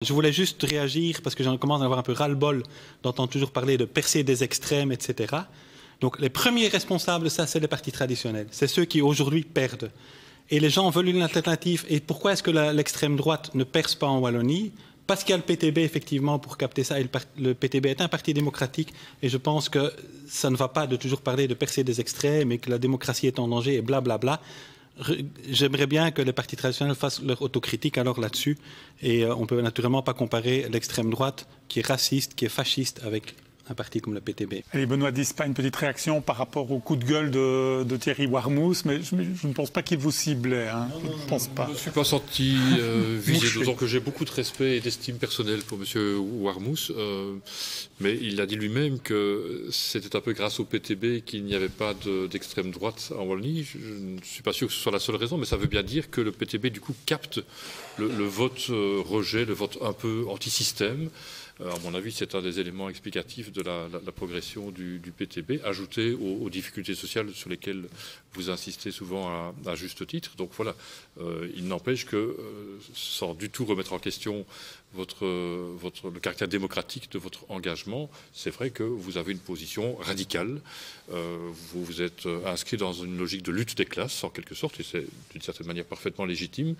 Je voulais juste réagir parce que j'en commence à avoir un peu ras-le-bol d'entendre toujours parler de percer des extrêmes, etc. Donc les premiers responsables de ça, c'est les partis traditionnels. C'est ceux qui aujourd'hui perdent. Et les gens veulent une alternative. Et pourquoi est-ce que l'extrême droite ne perce pas en Wallonie? Parce qu'il y a le PTB, effectivement, pour capter ça. Et le PTB est un parti démocratique. Et je pense que ça ne va pas de toujours parler de percer des extrêmes et que la démocratie est en danger et blablabla. J'aimerais bien que les partis traditionnels fassent leur autocritique alors là-dessus. Et on ne peut naturellement pas comparer l'extrême droite, qui est raciste, qui est fasciste, avec un parti comme le PTB. Allez, Benoît Dispa, une petite réaction par rapport au coup de gueule de Thierry Warmous, mais je ne pense pas qu'il vous ciblait. Hein. Non, je ne pense pas. Je ne suis pas senti visé, d'autant que j'ai beaucoup de respect et d'estime personnelle pour M. Warmous, mais il a dit lui-même que c'était un peu grâce au PTB qu'il n'y avait pas d'extrême droite en Wallonie. Je ne suis pas sûr que ce soit la seule raison, mais ça veut bien dire que le PTB, du coup, capte le vote rejet, le vote un peu anti-système. À mon avis, c'est un des éléments explicatifs de la progression du PTB, ajouté aux difficultés sociales sur lesquelles vous insistez souvent à juste titre. Donc voilà, il n'empêche que, sans du tout remettre en question le caractère démocratique de votre engagement, c'est vrai que vous avez une position radicale. Vous vous êtes inscrit dans une logique de lutte des classes, en quelque sorte, et c'est d'une certaine manière parfaitement légitime,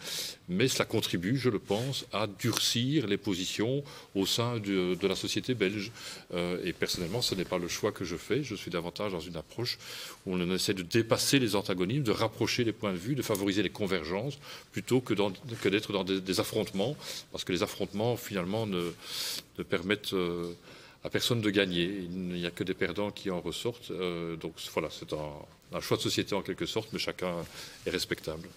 mais cela contribue, je le pense, à durcir les positions au sein de la société belge. Et personnellement, ce n'est pas le choix que je fais. Je suis davantage dans une approche où on essaie de dépasser les antagonismes, de rapprocher les points de vue, de favoriser les convergences, plutôt que d'être dans des affrontements, parce que les affrontements, finalement, ne permettent à personne de gagner. Il n'y a que des perdants qui en ressortent. Donc voilà, c'est un choix de société en quelque sorte, mais chacun est respectable.